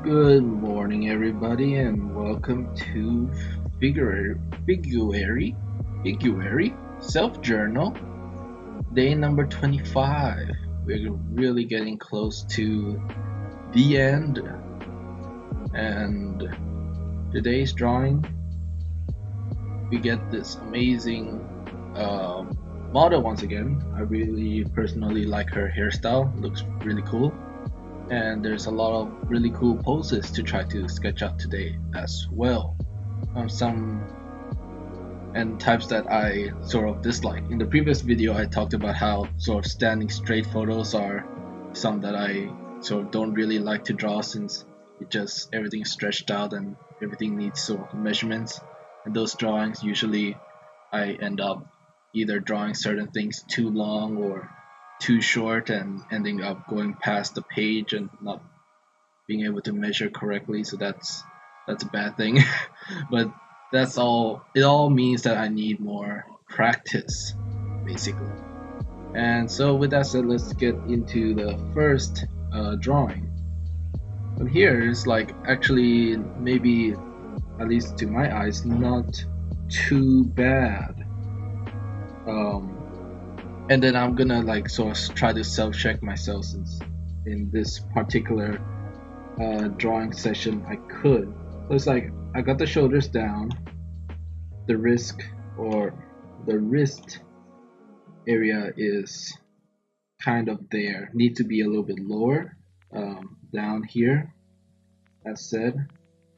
Good morning, everybody, and welcome to Figuary, Figuary, Figuary Self Journal, day number 25. We're really getting close to the end, and today's drawing, we get this amazing model once again. I really personally like her hairstyle, looks really cool. And there's a lot of really cool poses to try to sketch out today as well. Some and types that I sort of dislike. In the previous video, I talked about how sort of standing straight photos are some that I sort of don't really like to draw since it just everything's stretched out and everything needs sort of measurements. And those drawings usually I end up either drawing certain things too long or too short and ending up going past the page and not being able to measure correctly. So that's a bad thing. But that's all. It all means that I need more practice, basically. And so with that said, let's get into the first drawing. And here is like actually maybe at least to my eyes not too bad. And then I'm gonna like sort of try to self-check myself since in this particular drawing session I could. So it's like I got the shoulders down, the the wrist area is kind of there. Need to be a little bit lower down here, as said.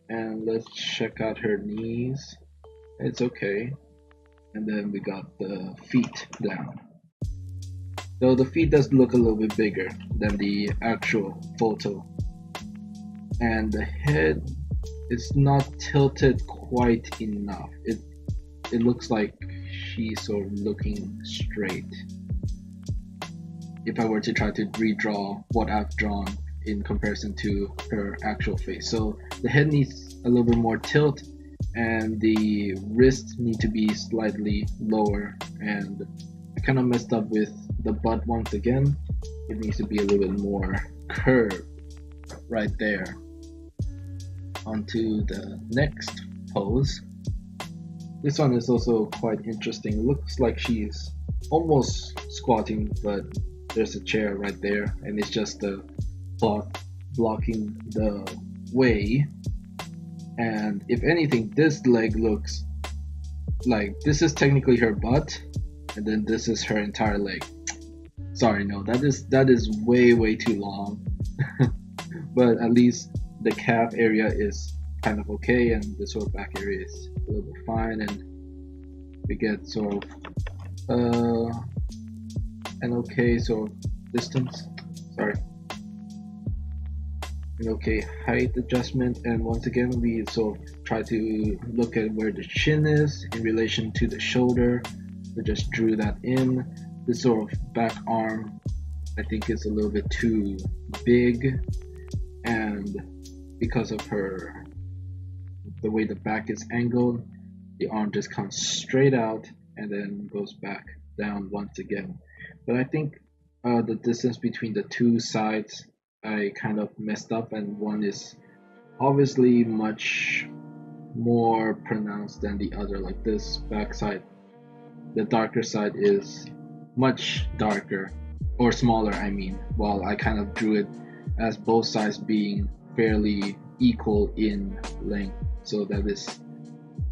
And let's check out her knees. It's okay. And then we got the feet down. Though the feet does look a little bit bigger than the actual photo. And the head is not tilted quite enough. It looks like she's sort of looking straight. If I were to try to redraw what I've drawn in comparison to her actual face. So the head needs a little bit more tilt and the wrists need to be slightly lower, and I kind of messed up with the butt once again. It needs to be a little bit more curved right there. Onto the next pose. This one is also quite interesting. It looks like she's almost squatting, but there's a chair right there and it's just the cloth blocking the way. And if anything, this leg looks like this is technically her butt, and then this is her entire leg. Sorry, no, that is way too long. But at least the calf area is kind of okay, and the sort of back area is a little bit fine, and we get sort of an okay sort of distance. Sorry. An okay height adjustment, and once again we sort of try to look at where the chin is in relation to the shoulder. We just drew that in. This sort of back arm I think is a little bit too big, and because of the way the back is angled, the arm just comes straight out and then goes back down once again. But I think the distance between the two sides I kind of messed up, and one is obviously much more pronounced than the other. Like this back side, the darker side is much darker or smaller, I mean, while I kind of drew it as both sides being fairly equal in length, so that is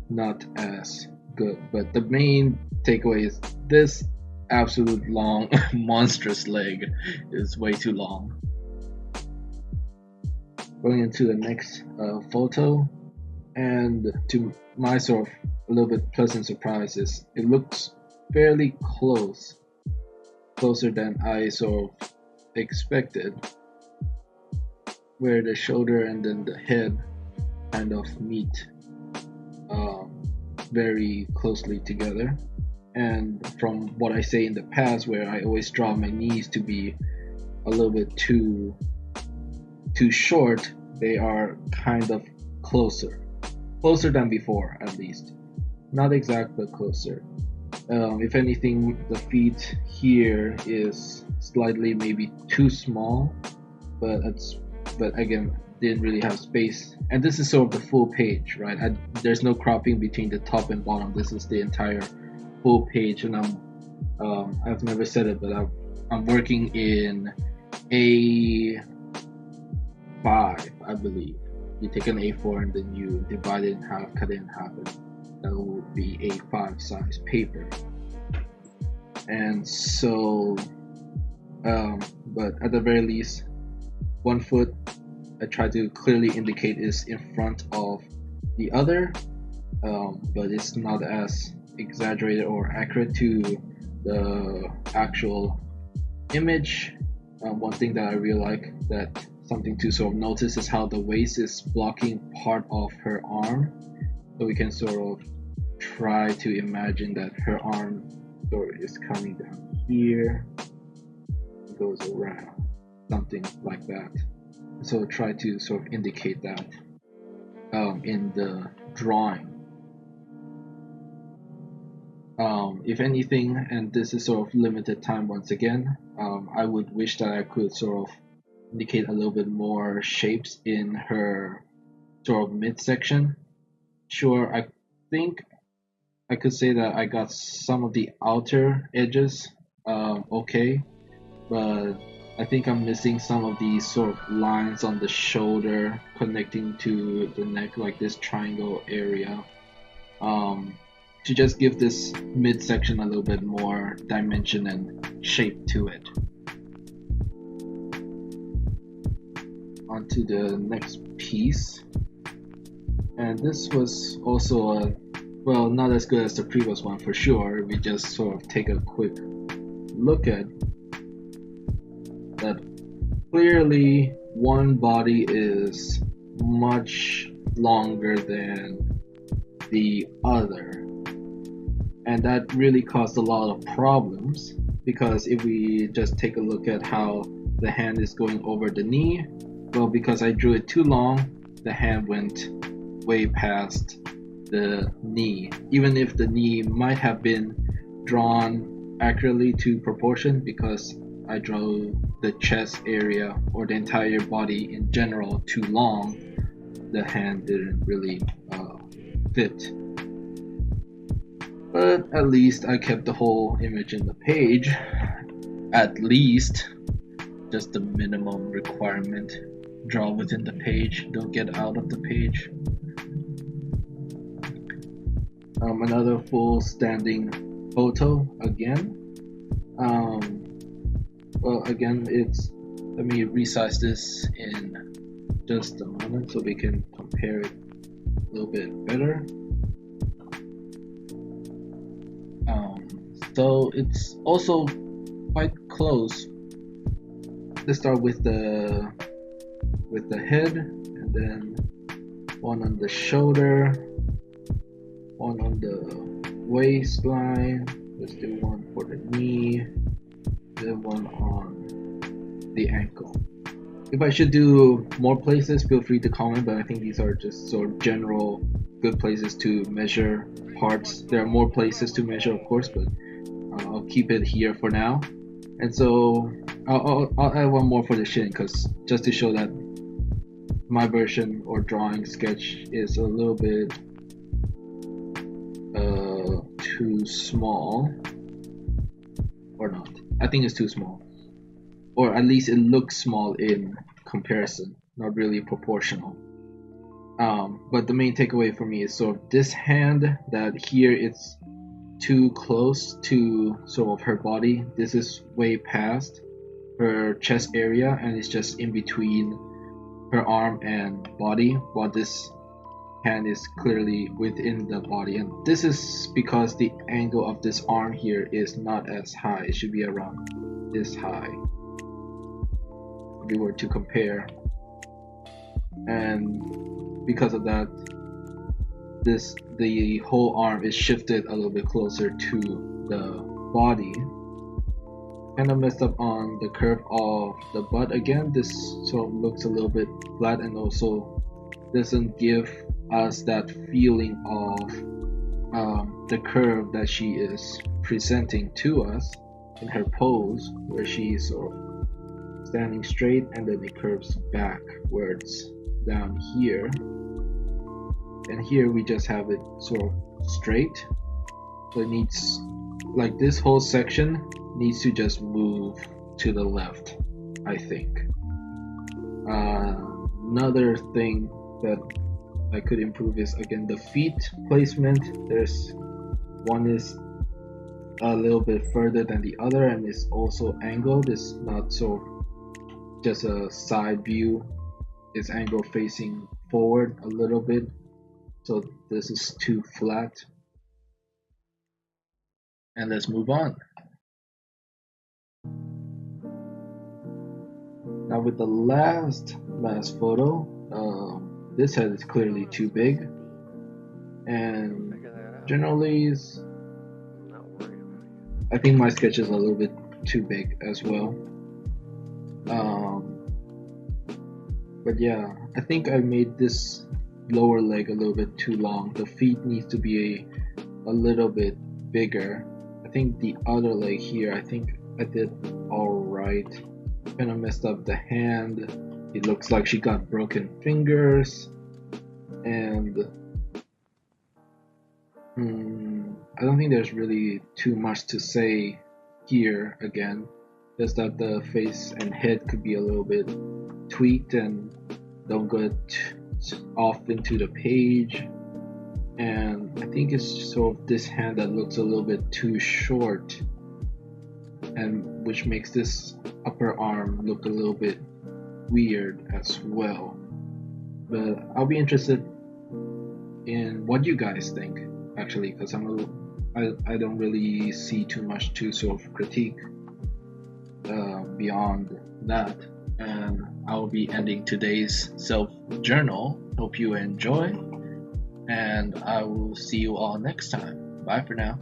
not as good. But the main takeaway is this absolute long monstrous leg is way too long. Going into the next photo, and to my sort of a little bit pleasant surprise is it looks fairly closer than I sort of expected, where the shoulder and then the head kind of meet very closely together. And from what I say in the past, where I always draw my knees to be a little bit too short, they are kind of closer than before, at least. Not exact, but closer. If anything, the feet here is slightly maybe too small, but it's but again, didn't really have space. And this is sort of the full page, right? There's no cropping between the top and bottom. This is the entire full page, and I've never said it, but I'm working in A5, I believe. You take an A4 and then you divide it in half, cut it in half, and that will be A5 size paper. And so, but at the very least, one foot I try to clearly indicate is in front of the other, but it's not as exaggerated or accurate to the actual image. One thing that I really like, that something to sort of notice, is how the waist is blocking part of her arm. So we can sort of try to imagine that her arm sort of is coming down here, goes around, something like that. So try to sort of indicate that in the drawing. If anything, and this is sort of limited time once again, I would wish that I could sort of indicate a little bit more shapes in her sort of midsection. Sure, I think I could say that I got some of the outer edges okay, but I think I'm missing some of these sort of lines on the shoulder connecting to the neck, like this triangle area, to just give this midsection a little bit more dimension and shape to it. On to the next piece, and this was also well, not as good as the previous one for sure. We just sort of take a quick look at that. Clearly one body is much longer than the other, and that really caused a lot of problems, because if we just take a look at how the hand is going over the knee, well, because I drew it too long, the hand went way past the knee, even if the knee might have been drawn accurately to proportion, because I drew the chest area or the entire body in general too long. The hand didn't really fit. But at least I kept the whole image in the page. At least, just the minimum requirement. Draw within the page, don't get out of the page. Another full standing photo again. Well, again, let me resize this in just a moment so we can compare it a little bit better. So it's also quite close. Let's start with the head, and then one on the shoulder, one on the waistline. Let's do one for the knee, then one on the ankle. If I should do more places, feel free to comment, but I think these are just sort of general good places to measure parts. There are more places to measure, of course, but I'll keep it here for now. And so I'll add one more for the shin, because just to show that my version or drawing sketch is a little bit too small, or not. I think it's too small, or at least it looks small in comparison, not really proportional. But the main takeaway for me is sort of this hand, that here it's too close to sort of her body. This is way past her chest area, and it's just in between her arm and body, while this hand is clearly within the body. And this is because the angle of this arm here is not as high. It should be around this high if we were to compare. And because of that, the whole arm is shifted a little bit closer to the body. Kind of messed up on the curve of the butt again. This sort of looks a little bit flat, and also doesn't give us that feeling of the curve that she is presenting to us in her pose, where she sort of standing straight, and then it curves backwards down here. And here we just have it sort of straight. So it needs, like this whole section needs to just move to the left, I think. Another thing that I could improve is again the feet placement. There's one is a little bit further than the other and is also angled. It's not so just a side view. It's angled facing forward a little bit. So this is too flat. And let's move on. Now with the last photo, this head is clearly too big, and generally I think my sketch is a little bit too big as well. But yeah, I think I made this lower leg a little bit too long. The feet needs to be a little bit bigger. I think the other leg here, I think I did alright. Kind of messed up the hand. It looks like she got broken fingers, and I don't think there's really too much to say here again. Just that the face and head could be a little bit tweaked and don't get off into the page. And I think it's sort of this hand that looks a little bit too short, and which makes this upper arm look a little bit weird as well. But I'll be interested in what you guys think, actually, because I don't really see too much to sort of critique beyond that. And I'll be ending today's self journal. Hope you enjoy, and I will see you all next time. Bye for now.